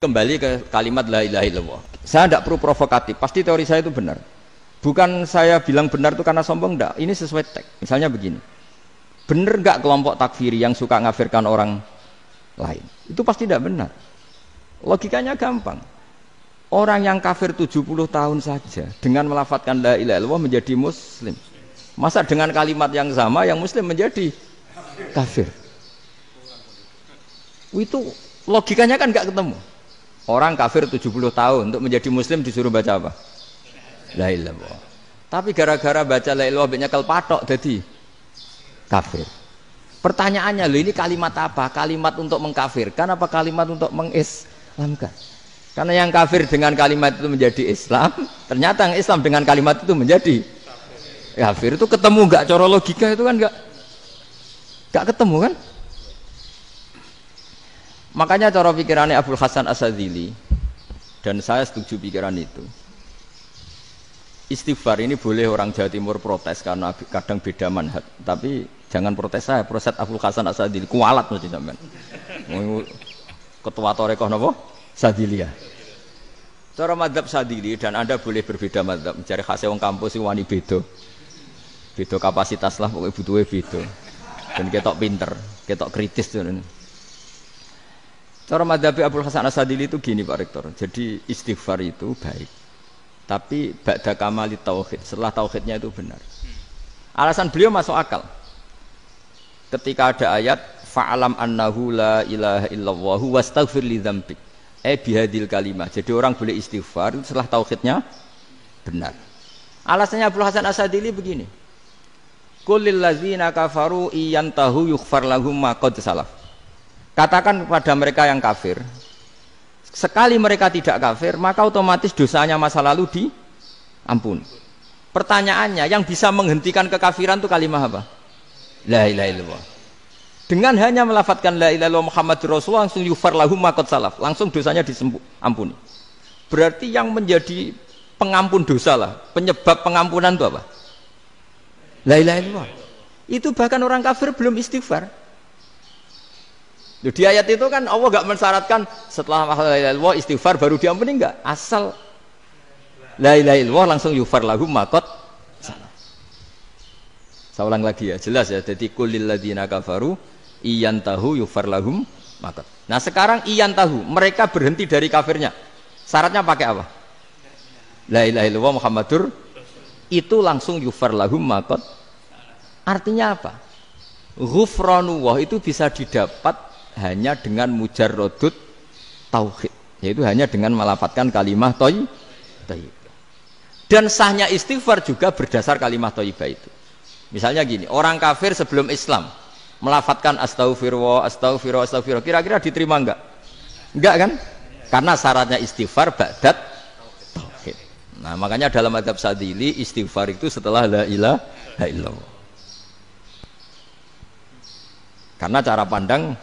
Kembali ke kalimat la ilaha illallah. Saya tidak perlu provokatif, pasti teori saya itu benar. Bukan saya bilang benar itu karena sombong, enggak. Ini sesuai teks. Misalnya begini, benar enggak kelompok takfiri yang suka ngafirkan orang lain? Itu pasti tidak benar. Logikanya gampang. Orang yang kafir 70 tahun saja dengan melafadzkan la ilaha illallah menjadi muslim. Masa dengan kalimat yang sama yang muslim menjadi kafir? Itu logikanya kan enggak ketemu. Orang kafir 70 tahun untuk menjadi muslim disuruh baca apa? La ilaha illallah. Tapi gara-gara baca la ilaha illallah nyekel patok jadi kafir. Pertanyaannya, loh ini kalimat apa? Kalimat untuk mengkafirkan apa kalimat untuk mengislamkan? Karena yang kafir dengan kalimat itu menjadi Islam, ternyata yang Islam dengan kalimat itu menjadi kafir. Itu ketemu enggak cara logika itu kan enggak ketemu kan? Makanya cara pikirannya Abul Hasan Asyadzili, dan saya setuju pikiran itu. Istighfar ini boleh orang Jawa Timur protes karena kadang beda manhaj, tapi jangan protes saya, protes Abul Hasan Asyadzili kualat mesti sampean. Ketua Torekoh napa? Sadziliyah. Cara madzhab Sadzili, dan Anda boleh berbeda madzhab, mencari khasnya wong kampus sing wani beda. Beda kapasitas lah, pokoknya butuhnya beda. Dan ketok pinter, ketok kritis tuh. Cara madzhab Abul Hasan Asyadzili itu gini Pak Rektor. Jadi istighfar itu baik, tapi ba'da kamali tauhid, setelah tauhidnya itu benar. Alasan beliau masuk akal. Ketika ada ayat fa'alam annahu la ilaha illallah wastaghfir li dzambik. Bihadil kalimah. Jadi orang boleh istighfar itu setelah tauhidnya benar. Alasannya Abul Hasan Asyadzili begini. Qul lil ladzina kafaru iyantahu yughfar lahum ma qad salaf. Katakan kepada mereka yang kafir, sekali mereka tidak kafir, maka otomatis dosanya masa lalu diampuni. Pertanyaannya, yang bisa menghentikan kekafiran itu kalimat apa? La ilaha illallah. Dengan hanya melafadzkan la ilaha illallah Muhammadur Rasulullah, langsung yughfar lahum ma qad salaf, langsung dosanya diampuni. Berarti yang menjadi pengampun dosa lah, penyebab pengampunan itu apa? La ilaha illallah. Itu bahkan orang kafir belum istighfar. Di ayat itu kan Allah enggak mensyaratkan setelah la ilaha illallah istighfar baru diampuni, enggak. Asal la ilaha illallah langsung yughfar lahum ma qad salaf. Saya ulang lagi ya, jelas ya. Jadi kulil ladzina kafaru iyantahu yughfar lahum ma qad. Nah, sekarang iyantahu, mereka berhenti dari kafirnya. Syaratnya pakai apa? La ilaha illallah Muhammadur, itu langsung yughfar lahum ma qad. Artinya apa? Ghufranullah itu bisa didapat hanya dengan mujarrodut tauhid, yaitu hanya dengan melafadzkan kalimah thayyibah. Dan sahnya istighfar juga berdasar kalimah thayyibah itu. Misalnya gini, orang kafir sebelum Islam melafadzkan astaghfirullah, astaghfirullah, astaghfirullah, kira-kira diterima enggak? Enggak kan? Karena syaratnya istighfar ba'dat tauhid. Nah, makanya dalam madzhab Sadzili istighfar itu setelah la ilaha illallah. Karena cara pandang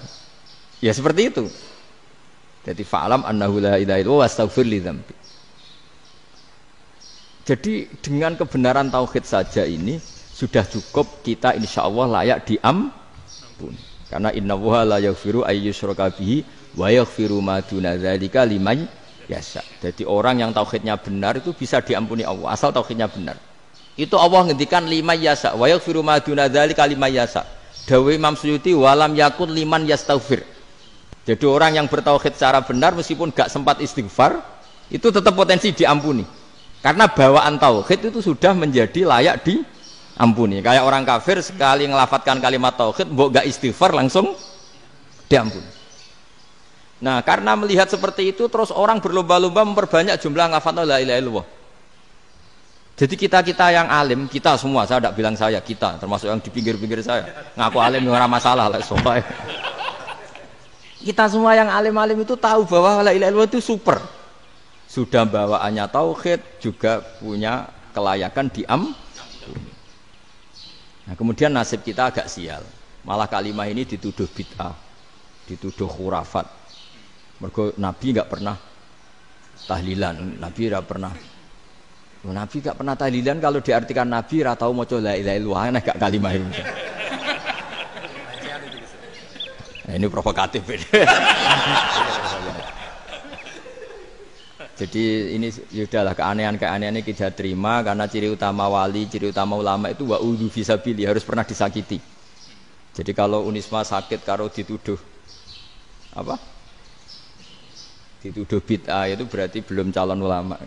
ya seperti itu. Jadi fa'alam annahu la ilaha illallah wastaghfir li dzambi. Jadi dengan kebenaran tauhid saja ini sudah cukup kita insyaallah layak diampuni. Karena innallaha la yaghfiru ayyusyraka bihi wa yaghfiru ma duna dzalika liman yasha. Jadi orang yang tauhidnya benar itu bisa diampuni Allah asal tauhidnya benar. Itu Allah ngendikan liman yasha wa yaghfiru ma duna dzalika liman yasha. Dawe Imam Suyuti walam yakun liman yastaghfir. Jadi orang yang bertauhid secara benar meskipun gak sempat istighfar itu tetap potensi diampuni. Karena bawaan tauhid itu sudah menjadi layak diampuni. Kayak orang kafir sekali ngelafadzkan kalimat tauhid mbok gak istighfar langsung diampuni. Nah, karena melihat seperti itu terus orang berlomba-lomba memperbanyak jumlah ngelafadzkan la ilaha illallah. Jadi kita yang alim, kita semua, saya tidak bilang saya, kita termasuk yang di pinggir-pinggir saya ngaku alim ora masalah lah soalnya. Kita semua yang alim-alim itu tahu bahwa la ilaha illallah itu super. Sudah bawaannya tauhid, juga punya kelayakan diampuni. Nah, kemudian nasib kita agak sial. Malah kalimat ini dituduh bid'ah, dituduh khurafat. Mergo Nabi enggak pernah tahlilan, Nabi enggak pernah. Nabi enggak pernah tahlilan, kalau diartikan Nabi ora tau maca la ilaha illallah, nek gak kalimat ini. Nah, ini provokatif ini. Jadi ini sudahlah keanehan-keanehan ini kita terima karena ciri utama wali, ciri utama ulama itu wa'udhu fisabili, harus pernah disakiti. Jadi kalau Unisma sakit kalau dituduh apa? Dituduh bid'ah itu berarti belum calon ulama.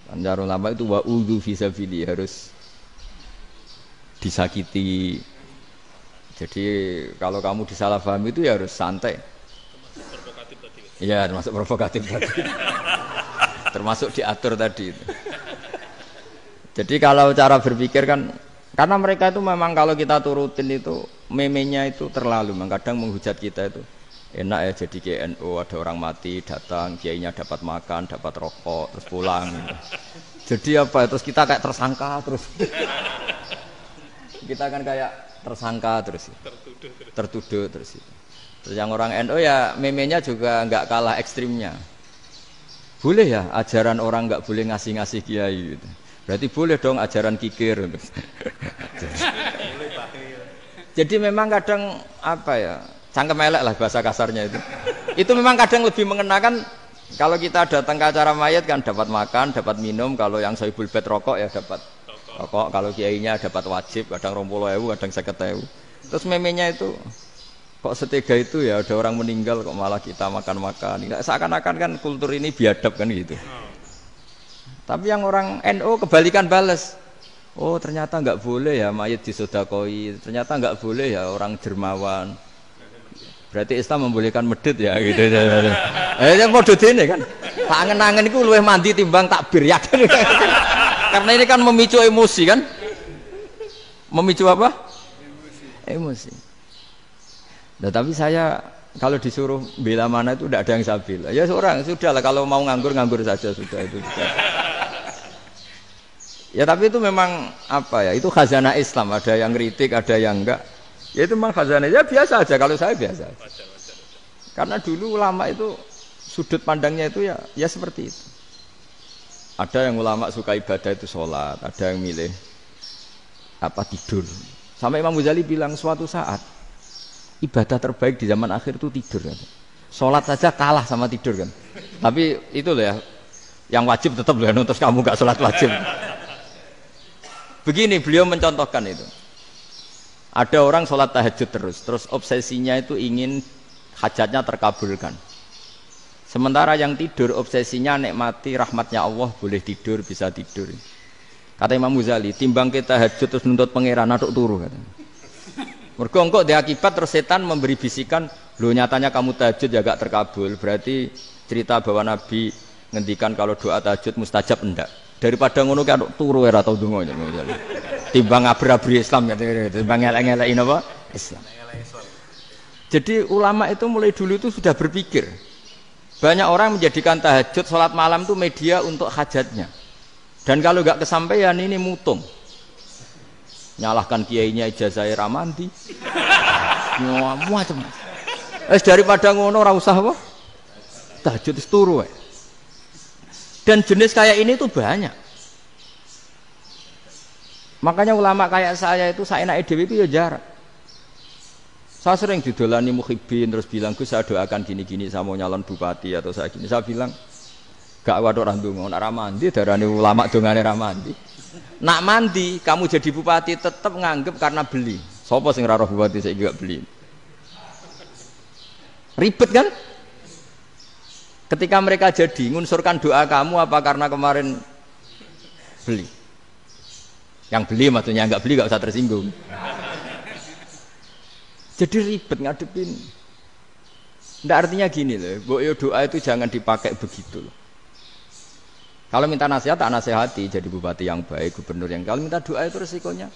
Calon ulama itu wa'udhu fisabili, harus disakiti. Jadi kalau kamu disalahpahami itu ya harus santai. Iya, termasuk provokatif tadi. Termasuk diatur tadi itu. Jadi kalau cara berpikir kan, karena mereka itu memang kalau kita turutin itu memenya itu terlalu, kadang menghujat kita itu enak ya jadi KNU, ada orang mati datang, kiainya dapat makan, dapat rokok, terus pulang gitu. Jadi apa? Terus kita kayak tersangka terus. Kita kan kayak tersangka terus. Tertuduh terus. Terus yang orang NU ya memenya juga nggak kalah ekstrimnya. Boleh ya ajaran orang nggak boleh ngasih-ngasih kiai gitu. Berarti boleh dong ajaran kikir. Jadi memang kadang apa ya, cangkem elek lah bahasa kasarnya itu. Itu memang kadang lebih mengenakan kalau kita datang ke acara mayat kan dapat makan, dapat minum. Kalau yang sohibul bed rokok ya dapat rokok. Kalau kiainya dapat wajib, kadang 20.000, kadang 50.000. Terus memenya itu kok setega itu ya, ada orang meninggal kok malah kita makan-makan. Seakan-akan kan kultur ini biadab kan gitu. Tapi yang orang NU kebalikan bales. Oh ternyata nggak boleh ya mayit disodakoi. Ternyata nggak boleh ya orang dermawan. Berarti Islam membolehkan medit ya gitu. Yang modus ini kan. Angen-angen itu luwih mandi timbang takbir ya. Karena ini kan memicu emosi kan. Memicu apa? Emosi. Nah, tapi saya kalau disuruh bela mana itu tidak ada yang saya bela. Ya seorang sudahlah kalau mau nganggur saja sudah itu. Ya tapi itu memang apa ya? Itu khazanah Islam. Ada yang kritik, ada yang enggak. Ya itu memang khazanah. Ya biasa aja kalau saya biasa. Karena dulu ulama itu sudut pandangnya itu ya seperti itu. Ada yang ulama suka ibadah itu sholat, ada yang milih apa tidur. Sampai Imam Ghazali bilang suatu saat ibadah terbaik di zaman akhir itu tidur kan. Sholat saja kalah sama tidur kan. Tapi itu loh ya, yang wajib tetap loh, terus kamu gak sholat wajib. Begini beliau mencontohkan itu. Ada orang sholat tahajud terus obsesinya itu ingin hajatnya terkabulkan. Sementara yang tidur obsesinya nikmati rahmatnya Allah, boleh tidur, bisa tidur. Kata Imam Ghazali, timbang kita tahajud terus nuntut pangeran aduk turu katanya. Mergo engko dia akibat terus setan memberi bisikan, lho nyatanya kamu tahajud ya gak terkabul. Berarti cerita bahwa Nabi ngendikan kalau doa tahajud mustajab enggak. Daripada ngono kan turu ora tau ndonga. Timbang abri-abri Islam ya, timbang elek-elekin apa? Islam. Jadi ulama itu mulai dulu itu sudah berpikir. Banyak orang menjadikan tahajud salat malam itu media untuk hajatnya. Dan kalau enggak kesampaian ini mutung. Nyalahkan kiainya ijazah ramandi. Macam. Daripada ngono ora usah apa? Tahajud wis turu. Dan jenis kayak ini tuh banyak. Makanya ulama kayak saya itu saenake dhewe itu ya jarak. Saya sering didolani muhibbin terus bilang, "Gus, saya doakan gini-gini saya mau nyalon bupati atau saya gini." Saya bilang, "Gak waduh ora ndonga, ora mandi darane ulama dongane ra mandi." Nak mandi, kamu jadi bupati tetap nganggep karena beli. Sopo sing ora roh bupati saiki gak beli. Ribet kan? Ketika mereka jadi ngunsurkan doa kamu apa karena kemarin beli? Yang beli maksudnya, enggak beli enggak usah tersinggung. Jadi ribet ngadepin. Ndak artinya gini loh, doa itu jangan dipakai begitu loh. Kalau minta nasihat, tak nasihati jadi bupati yang baik, gubernur yang. Kalau minta doa itu resikonya.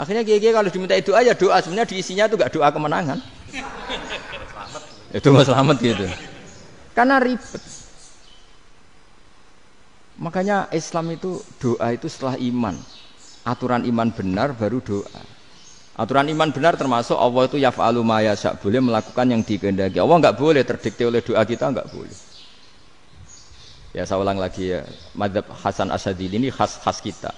Akhirnya kiai kalau diminta doa ya doa, sebenarnya diisinya itu gak doa kemenangan. Itu nggak selamat gitu. Karena ribet. Makanya Islam itu doa itu setelah iman. Aturan iman benar baru doa. Aturan iman benar termasuk Allah itu yaf'alu ma yasha, boleh melakukan yang dikehendaki. Allah nggak boleh terdikte oleh doa kita, nggak boleh. Ya saya ulang lagi ya, madzhab Hasan Asyadzili ini khas kita.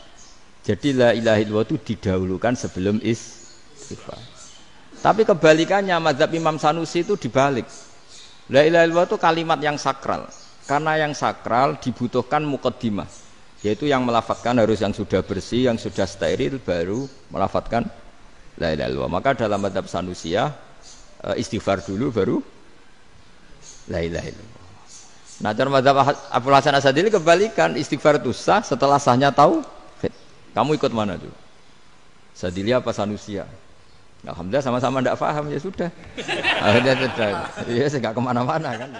Jadi la ilaha illallah itu didahulukan sebelum istighfar. Tapi kebalikannya madzhab Imam Sanusi itu dibalik. La ilaha illallah itu kalimat yang sakral. Karena yang sakral dibutuhkan muqaddimah, yaitu yang melafadzkan harus yang sudah bersih, yang sudah steril baru melafadzkan la ilaha illallah. Maka dalam mazhab Sanusiyah istighfar dulu baru la ilaha illallah. Nah, cara mazhab Abul Hasan Asadili kebalikan, istighfar itu sah setelah sahnya tauhid. Kamu ikut mana tuh? Sadili apa Sanusiyah? Alhamdulillah sama-sama tidak paham, ya sudah. Akhirnya sudah. Ya, saya nggak kemana-mana kan.